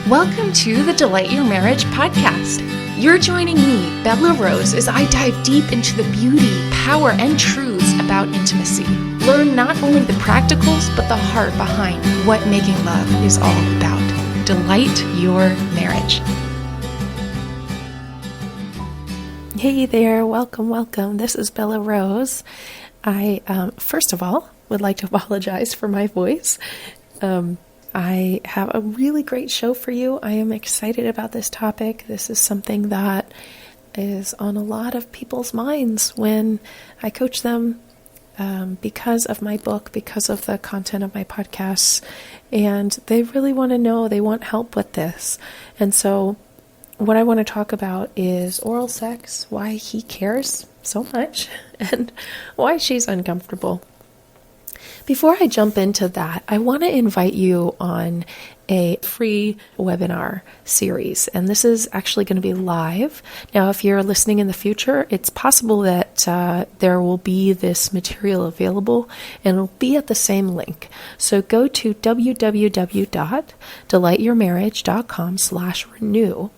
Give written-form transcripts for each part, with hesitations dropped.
Welcome to the Delight Your Marriage podcast. You're joining me, Bella Rose, as I dive deep into the beauty, power, and truths about intimacy. Learn not only the practicals, but the heart behind what making love is all about. Delight your marriage. Hey there, welcome. This is Bella Rose. I, first of all, would like to apologize for my voice. I have a really great show for you. I am excited about this topic. This is something that is on a lot of people's minds when I coach them because of my book, because of the content of my podcasts, and they really want to know, they want help with this. And so what I want to talk about is oral sex, why he cares so much, and why she's uncomfortable. Before I jump into that, I want to invite you on a free webinar series, and this is actually going to be live. Now, if you're listening in the future, it's possible that there will be this material available, and it'll be at the same link. So go to www.delightyourmarriage.com/renew.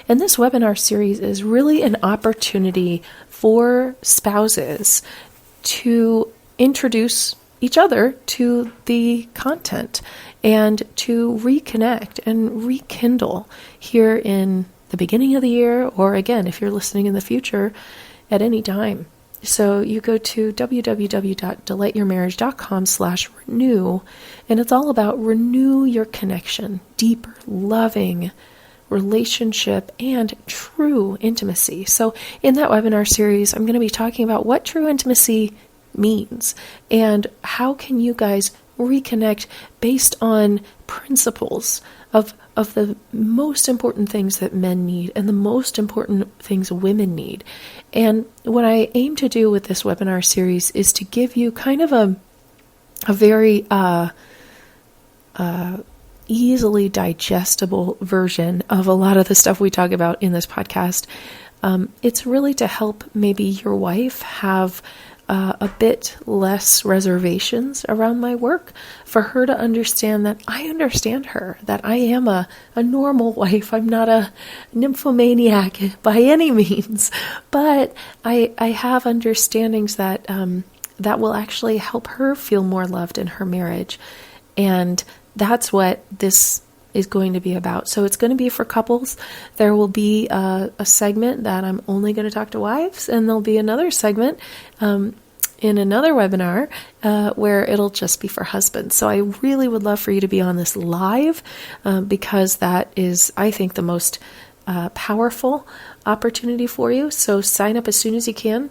And this webinar series is really an opportunity for spouses to introduce each other to the content and to reconnect and rekindle here in the beginning of the year, or again, if you're listening in the future, at any time. So you go to www.delightyourmarriage.com/renew, and it's all about renew your connection, deeper, loving relationship, and true intimacy. So in that webinar series, I'm going to be talking about what true intimacy means and how can you guys reconnect based on principles of the most important things that men need and the most important things women need. And what I aim to do with this webinar series is to give you kind of a very easily digestible version of a lot of the stuff we talk about in this podcast. It's really to help maybe your wife have a bit less reservations around my work, for her to understand that I understand her, that I am a normal wife. I'm not a nymphomaniac by any means, but I have understandings that that will actually help her feel more loved in her marriage. And that's what this is going to be about. So it's going to be for couples. There will be a segment that I'm only going to talk to wives, and there'll be another segment in another webinar where it'll just be for husbands. So I really would love for you to be on this live because that is, I think, the most powerful opportunity for you. So sign up as soon as you can.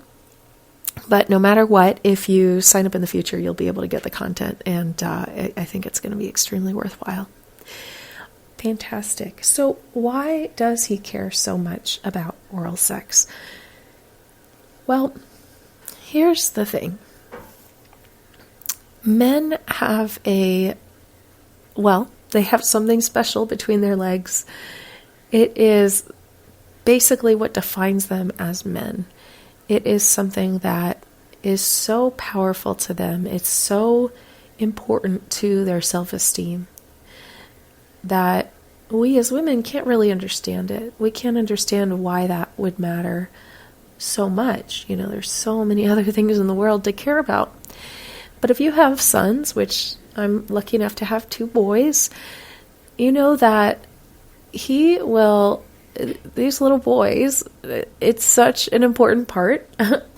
But no matter what, if you sign up in the future, you'll be able to get the content, and I think it's going to be extremely worthwhile. Fantastic. So why does he care so much about oral sex? Well, here's the thing. Men have they have something special between their legs. It is basically what defines them as men. It is something that is so powerful to them. It's so important to their self-esteem that we as women can't really understand it. We can't understand why that would matter so much. You know, there's so many other things in the world to care about. But if you have sons, which I'm lucky enough to have 2 boys, you know that these little boys, it's such an important part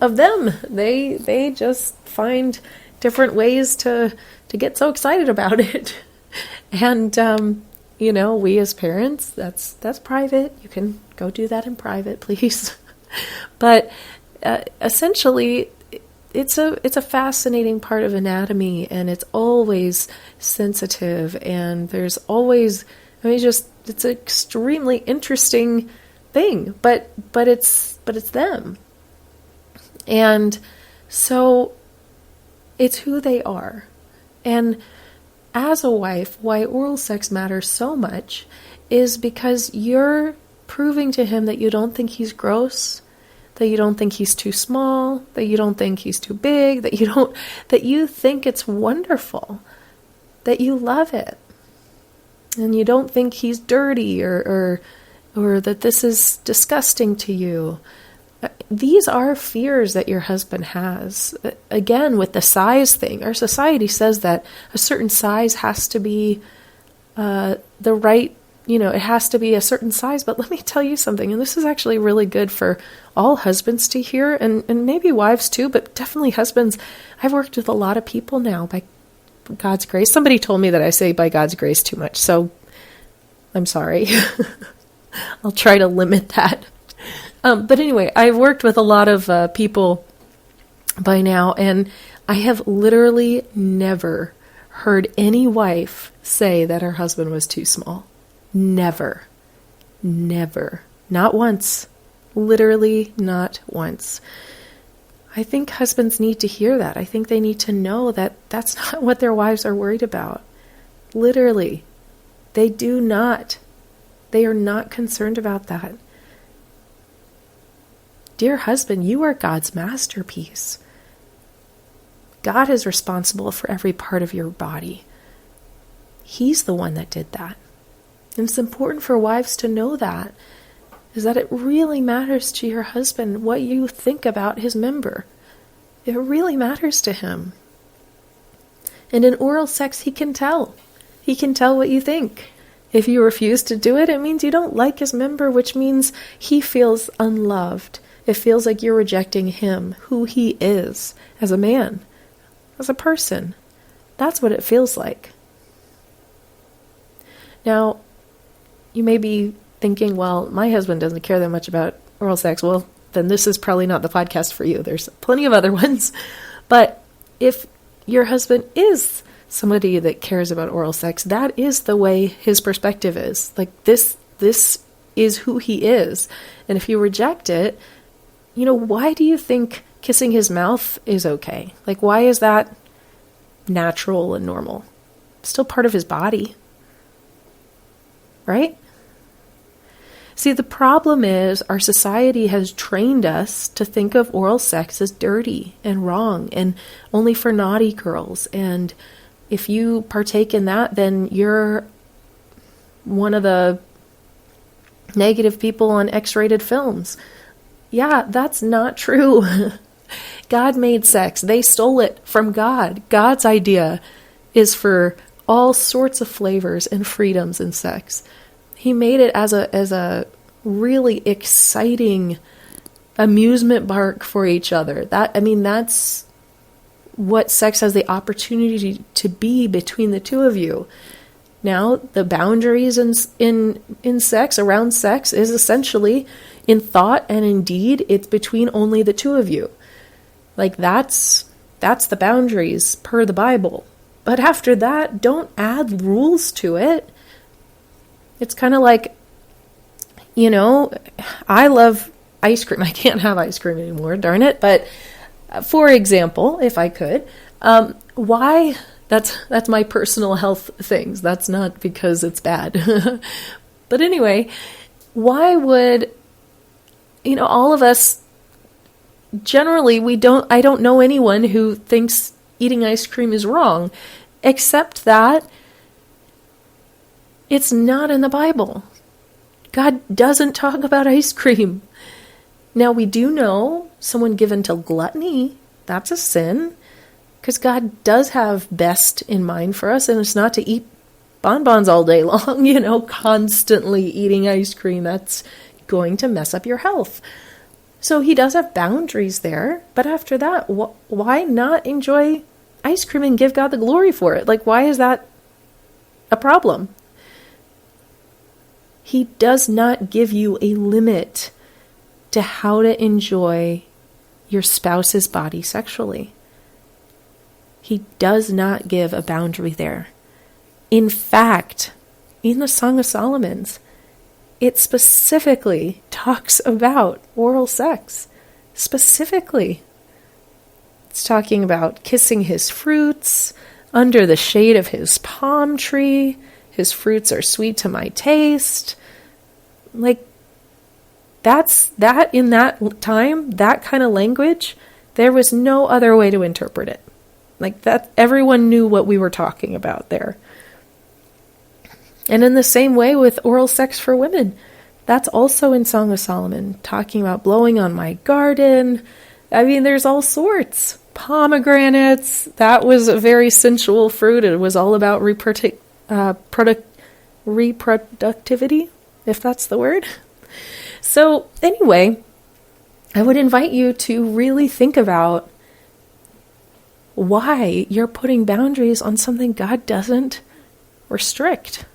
of them. They just find different ways to get so excited about it. And, we as parents, that's private. You can go do that in private, please. But essentially, it's a fascinating part of anatomy, and it's always sensitive, and there's always, it's an extremely interesting thing, but it's them. And so it's who they are. And as a wife, why oral sex matters so much is because you're proving to him that you don't think he's gross, that you don't think he's too small, that you don't think he's too big, that you think it's wonderful, that you love it. and you don't think he's dirty or that this is disgusting to you. These are fears that your husband has. Again, with the size thing, our society says that a certain size has to be the right, it has to be a certain size. But let me tell you something, and this is actually really good for all husbands to hear, and maybe wives too, but definitely husbands. I've worked with a lot of people now by God's grace. Somebody told me that I say by God's grace too much, so I'm sorry. I'll try to limit that. But anyway, I've worked with a lot of people by now, and I have literally never heard any wife say that her husband was too small. Never. Never. Not once. Literally not once. I think husbands need to hear that. I think they need to know that that's not what their wives are worried about. Literally. They do not. They are not concerned about that. Dear husband, you are God's masterpiece. God is responsible for every part of your body. He's the one that did that. And it's important for wives to know that, is that it really matters to your husband what you think about his member. It really matters to him. And in oral sex, he can tell. He can tell what you think. If you refuse to do it, it means you don't like his member, which means he feels unloved. It feels like you're rejecting him, who he is, as a man, as a person. That's what it feels like. Now, you may be thinking, well, my husband doesn't care that much about oral sex. Well, then this is probably not the podcast for you. There's plenty of other ones. But if your husband is somebody that cares about oral sex, that is the way his perspective is. Like this is who he is. And if you reject it, why do you think kissing his mouth is okay? Like, why is that natural and normal? It's still part of his body. Right? See, the problem is our society has trained us to think of oral sex as dirty and wrong and only for naughty girls. And if you partake in that, then you're one of the negative people on X-rated films. Yeah, that's not true. God made sex. They stole it from God. God's idea is for all sorts of flavors and freedoms in sex. He made it as a really exciting amusement park for each other. That's what sex has the opportunity to be between the two of you. Now, the boundaries in sex, around sex, is essentially in thought and in deed, it's between only the two of you. Like that's the boundaries per the Bible. But after that, don't add rules to it. It's kind of like, I love ice cream. I can't have ice cream anymore, darn it. But for example, if I could, why? That's my personal health things. That's not because it's bad. But anyway, why would, all of us, generally, I don't know anyone who thinks eating ice cream is wrong, except that it's not in the Bible. God doesn't talk about ice cream. Now, we do know someone given to gluttony, that's a sin, because God does have best in mind for us, and it's not to eat bonbons all day long, constantly eating ice cream. That's going to mess up your health. So he does have boundaries there, but after that, why not enjoy ice cream and give God the glory for it? Like, why is that a problem? He does not give you a limit to how to enjoy your spouse's body sexually. He does not give a boundary there. In fact, in the Song of Solomon's, it specifically talks about oral sex. Specifically. It's talking about kissing his fruits under the shade of his palm tree. His fruits are sweet to my taste. Like, that in that time, that kind of language, there was no other way to interpret it. Like that, everyone knew what we were talking about there. And in the same way with oral sex for women, that's also in Song of Solomon, talking about blowing on my garden. I mean, there's all sorts. Pomegranates, that was a very sensual fruit. It was all about reproductivity, if that's the word. So anyway, I would invite you to really think about why you're putting boundaries on something God doesn't restrict.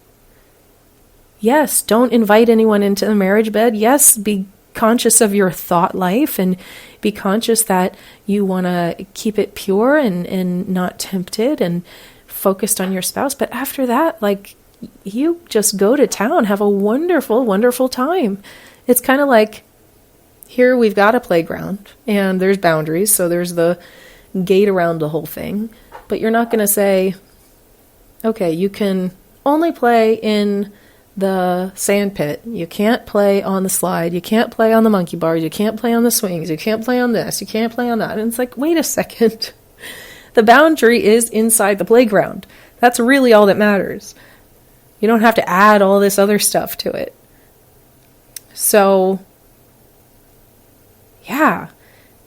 Yes, don't invite anyone into the marriage bed. Yes, be conscious of your thought life and be conscious that you want to keep it pure and not tempted and focused on your spouse. But after that, like, you just go to town, have a wonderful, wonderful time. It's kind of like, here we've got a playground and there's boundaries. So there's the gate around the whole thing. But you're not going to say, okay, you can only play in the sand pit. You can't play on the slide. You can't play on the monkey bars. You can't play on the swings. You can't play on this. You can't play on that. And it's like, wait a second. The boundary is inside the playground. That's really all that matters. You don't have to add all this other stuff to it. So, yeah,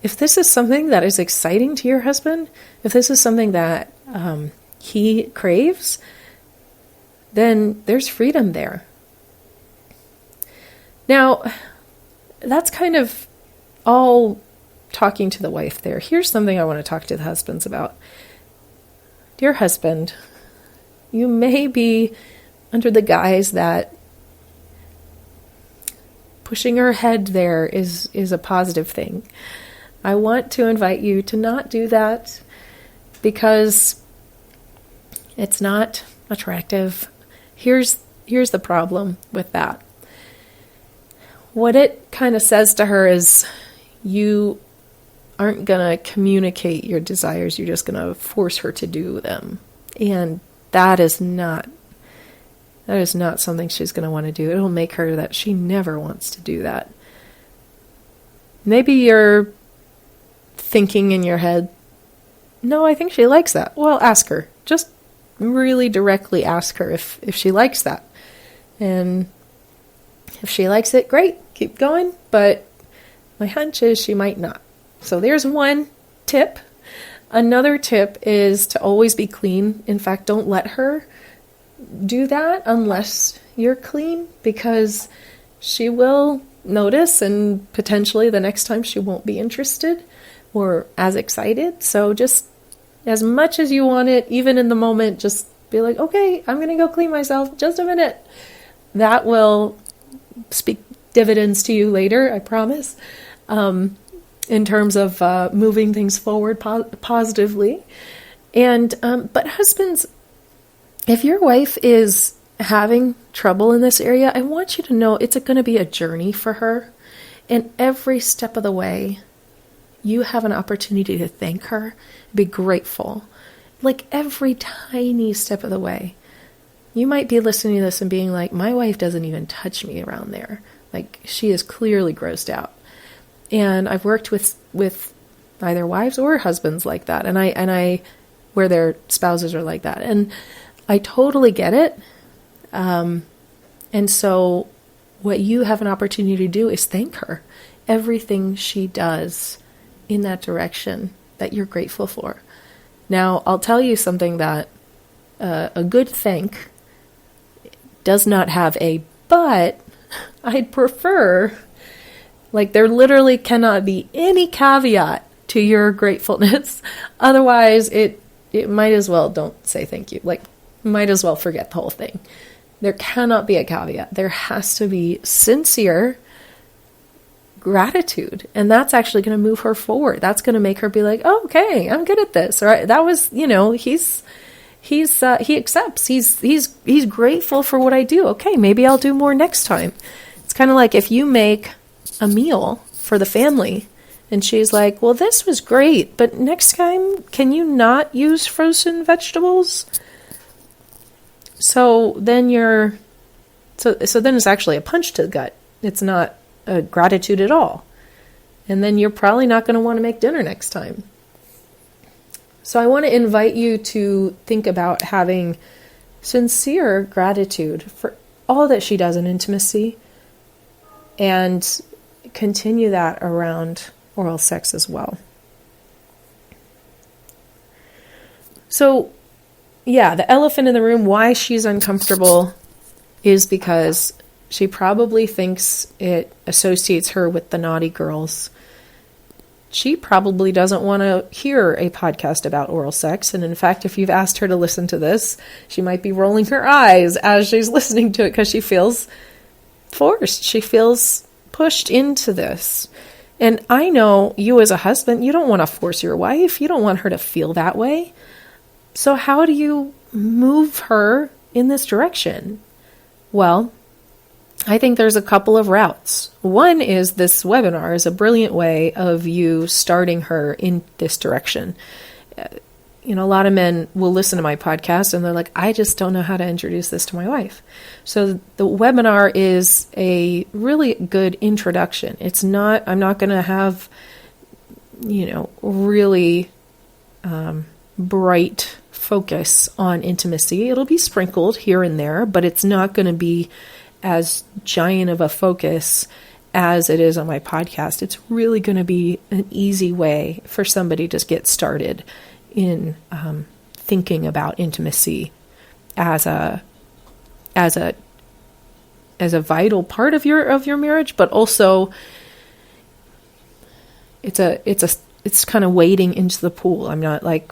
if this is something that is exciting to your husband, if this is something that he craves, then there's freedom there. Now, that's kind of all talking to the wife there. Here's something I want to talk to the husbands about. Dear husband, you may be under the guise that pushing her head there is a positive thing. I want to invite you to not do that because it's not attractive. Here's the problem with that. What it kind of says to her is, you aren't going to communicate your desires. You're just going to force her to do them. And that is not something she's going to want to do. It'll make her that she never wants to do that. Maybe you're thinking in your head, no, I think she likes that. Well, ask her. Just really directly ask her if she likes that. And if she likes it, great, keep going. But my hunch is she might not. So there's one tip. Another tip is to always be clean. In fact, don't let her do that unless you're clean, because she will notice and potentially the next time she won't be interested or as excited. So just as much as you want it, even in the moment, just be like, okay, I'm going to go clean myself. Just a minute. That will speak dividends to you later, I promise, in terms of moving things forward positively. And but husbands, if your wife is having trouble in this area, I want you to know it's going to be a journey for her. And every step of the way, you have an opportunity to thank her, be grateful. Like every tiny step of the way. You might be listening to this and being like, my wife doesn't even touch me around there. Like, she is clearly grossed out. And I've worked with either wives or husbands like that. And I where their spouses are like that. And I totally get it. And so what you have an opportunity to do is thank her. Everything she does in that direction that you're grateful for. Now, I'll tell you something that a good thank does not have a but. I'd prefer, like, there literally cannot be any caveat to your gratefulness. Otherwise, it might as well don't say thank you. Like, might as well forget the whole thing. There cannot be a caveat. There has to be sincere gratitude. And that's actually going to move her forward. That's going to make her be like, oh, okay, I'm good at this. All right. That was, he accepts. He's grateful for what I do. Okay, maybe I'll do more next time. It's kind of like if you make a meal for the family and she's like, well, this was great, but next time, can you not use frozen vegetables? So then so then it's actually a punch to the gut. It's not a gratitude at all. And then you're probably not going to want to make dinner next time. So I want to invite you to think about having sincere gratitude for all that she does in intimacy, and continue that around oral sex as well. So, yeah, the elephant in the room, why she's uncomfortable is because she probably thinks it associates her with the naughty girls. She probably doesn't want to hear a podcast about oral sex. And in fact, if you've asked her to listen to this, she might be rolling her eyes as she's listening to it because she feels forced. She feels pushed into this. And I know you as a husband, you don't want to force your wife. You don't want her to feel that way. So how do you move her in this direction? Well, I think there's a couple of routes. One is this webinar is a brilliant way of you starting her in this direction. A lot of men will listen to my podcast and they're like, I just don't know how to introduce this to my wife. So the webinar is a really good introduction. I'm not going to have, really bright focus on intimacy. It'll be sprinkled here and there, but it's not going to be as giant of a focus as it is on my podcast. It's really going to be an easy way for somebody to get started in thinking about intimacy as a vital part of your marriage, but also it's kind of wading into the pool. I'm not like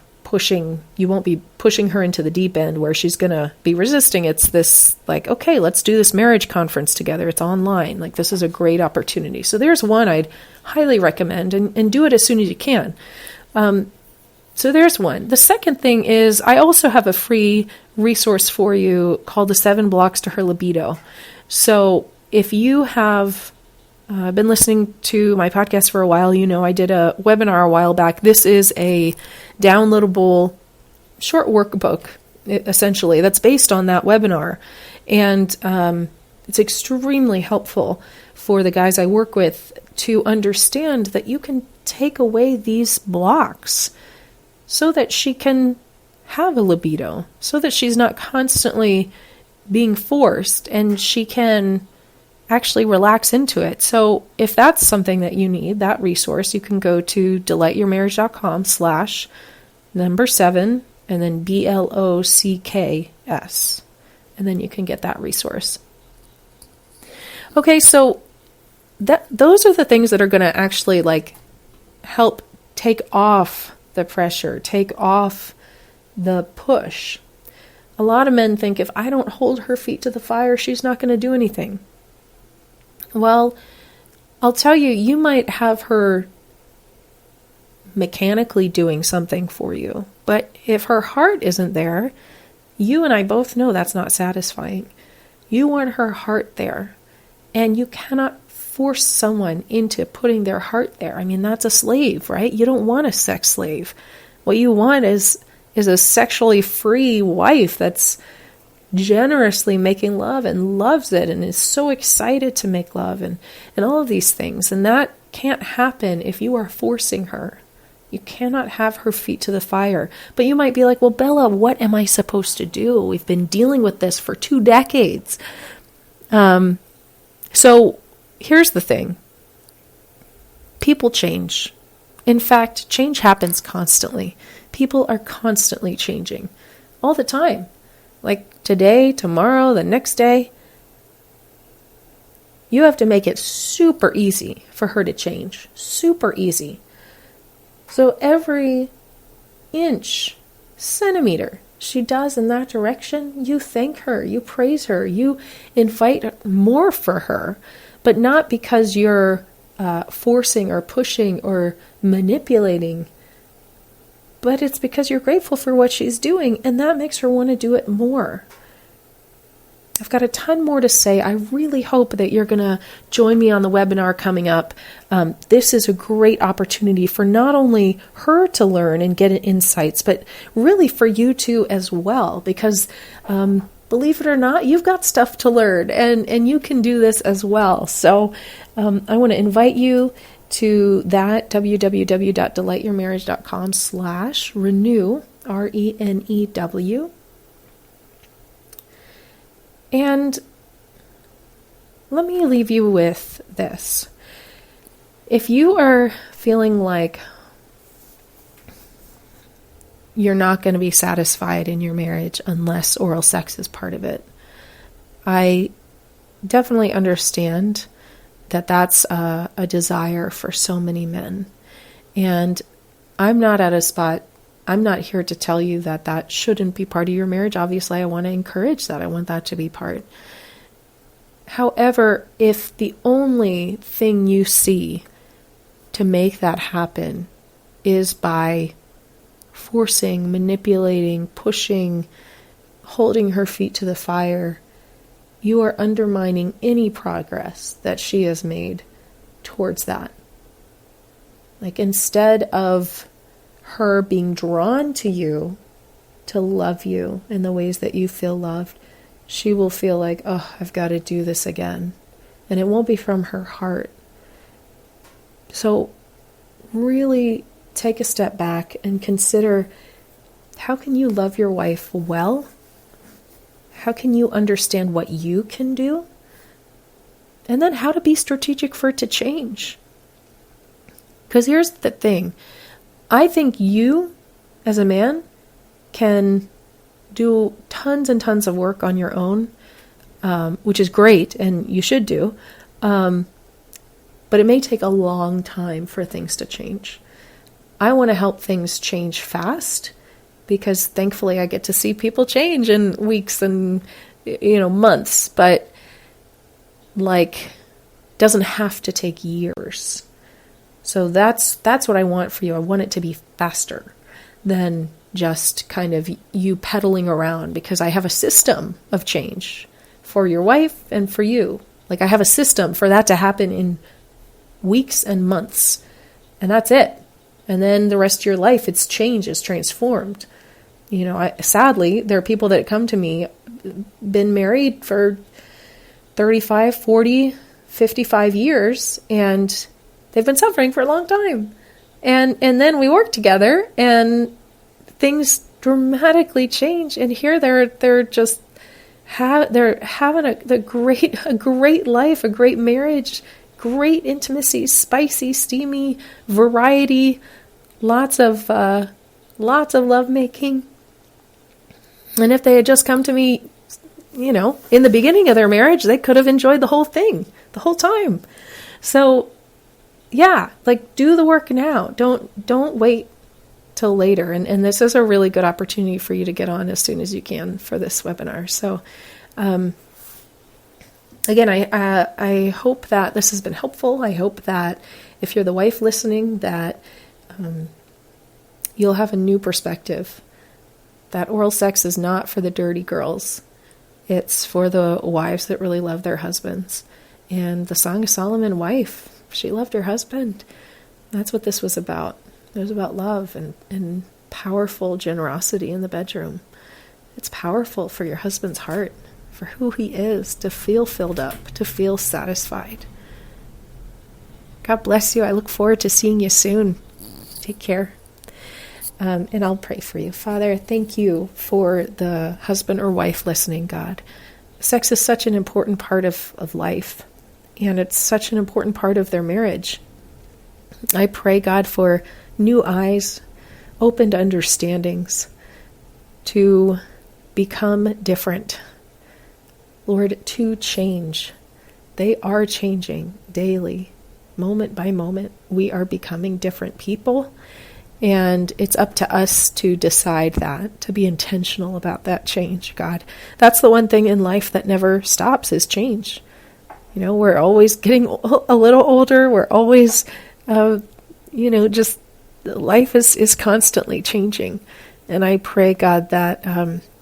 you won't be pushing her into the deep end where she's going to be resisting. It's this like, okay, let's do this marriage conference together. It's online. Like, this is a great opportunity. So there's one I'd highly recommend, and do it as soon as you can. So there's one. The second thing is I also have a free resource for you called the 7 Blocks to Her Libido. So if you have been listening to my podcast for a while, I did a webinar a while back. This is a downloadable short workbook, essentially, that's based on that webinar. And it's extremely helpful for the guys I work with to understand that you can take away these blocks so that she can have a libido, so that she's not constantly being forced and she can actually relax into it. So if that's something that you need, that resource, you can go to delightyourmarriage.com/7 and then BLOCKS. And then you can get that resource. Okay, so those are the things that are going to actually help take off the pressure, take off the push. A lot of men think if I don't hold her feet to the fire, she's not going to do anything. Well, I'll tell you, you might have her mechanically doing something for you, but if her heart isn't there, you and I both know that's not satisfying. You want her heart there, and you cannot force someone into putting their heart there. I mean, that's a slave, right? You don't want a sex slave. What you want is a sexually free wife that's generously making love and loves it and is so excited to make love and all of these things. And that can't happen if you are forcing her. You cannot have her feet to the fire. But you might be like, well, Bella, what am I supposed to do? We've been dealing with this for 2 decades. So here's the thing. People change. In fact, change happens constantly. People are constantly changing all the time. Like today, tomorrow, the next day. You have to make it super easy for her to change. Super easy. So every inch, centimeter she does in that direction, you thank her, you praise her, you invite more for her, but not because you're forcing or pushing or manipulating, but it's because you're grateful for what she's doing, and that makes her want to do it more. I've got a ton more to say. I really hope that you're going to join me on the webinar coming up. This is a great opportunity for not only her to learn and get insights, but really for you too as well, because believe it or not, you've got stuff to learn, and you can do this as well. So I want to invite you to that www.delightyourmarriage.com/renew, RENEW. And let me leave you with this. If you are feeling like you're not going to be satisfied in your marriage unless oral sex is part of it, I definitely understand that that's a desire for so many men. And I'm not here to tell you that that shouldn't be part of your marriage. Obviously, I want to encourage that. I want that to be part. However, if the only thing you see to make that happen is by forcing, manipulating, pushing, holding her feet to the fire, you are undermining any progress that she has made towards that. Like, instead of her being drawn to you to love you in the ways that you feel loved, she will feel like, oh, I've got to do this again. And it won't be from her heart. So really take a step back and consider, how can you love your wife well? How can you understand what you can do? And then how to be strategic for it to change. Because here's the thing. I think you, as a man, can do tons and tons of work on your own, which is great, and you should do. But it may take a long time for things to change. I want to help things change fast, because thankfully I get to see people change in weeks and, months, but doesn't have to take years. So that's what I want for you. I want it to be faster than just kind of you pedaling around, because I have a system of change for your wife and for you. I have a system for that to happen in weeks and months, and that's it. And then the rest of your life, it's changed, it's transformed. Sadly, there are people that come to me, been married for 35, 40, 55 years, and they've been suffering for a long time. And then we work together, and things dramatically change. And here they're just they're having a great life, a great marriage, great intimacy, spicy, steamy, variety, lots of lovemaking. And if they had just come to me, in the beginning of their marriage, they could have enjoyed the whole thing, the whole time. So, yeah, do the work now. Don't wait till later. And this is a really good opportunity for you to get on as soon as you can for this webinar. So, again, I hope that this has been helpful. I hope that if you're the wife listening, that you'll have a new perspective. That oral sex is not for the dirty girls. It's for the wives that really love their husbands. And the Song of Solomon wife, she loved her husband. That's what this was about. It was about love and powerful generosity in the bedroom. It's powerful for your husband's heart, for who he is, to feel filled up, to feel satisfied. God bless you. I look forward to seeing you soon. Take care. And I'll pray for you. Father, thank you for the husband or wife listening, God. Sex is such an important part of life, and it's such an important part of their marriage. I pray, God, for new eyes, opened understandings to become different. Lord, to change. They are changing daily, moment by moment. We are becoming different people. And it's up to us to decide that, to be intentional about that change, God. That's the one thing in life that never stops, is change. We're always getting a little older. We're always, just life is constantly changing. And I pray, God, that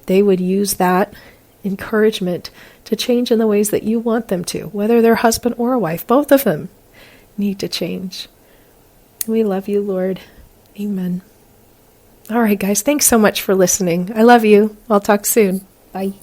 they would use that encouragement to change in the ways that you want them to, whether they're husband or a wife. Both of them need to change. We love you, Lord. Amen. All right, guys. Thanks so much for listening. I love you. I'll talk soon. Bye.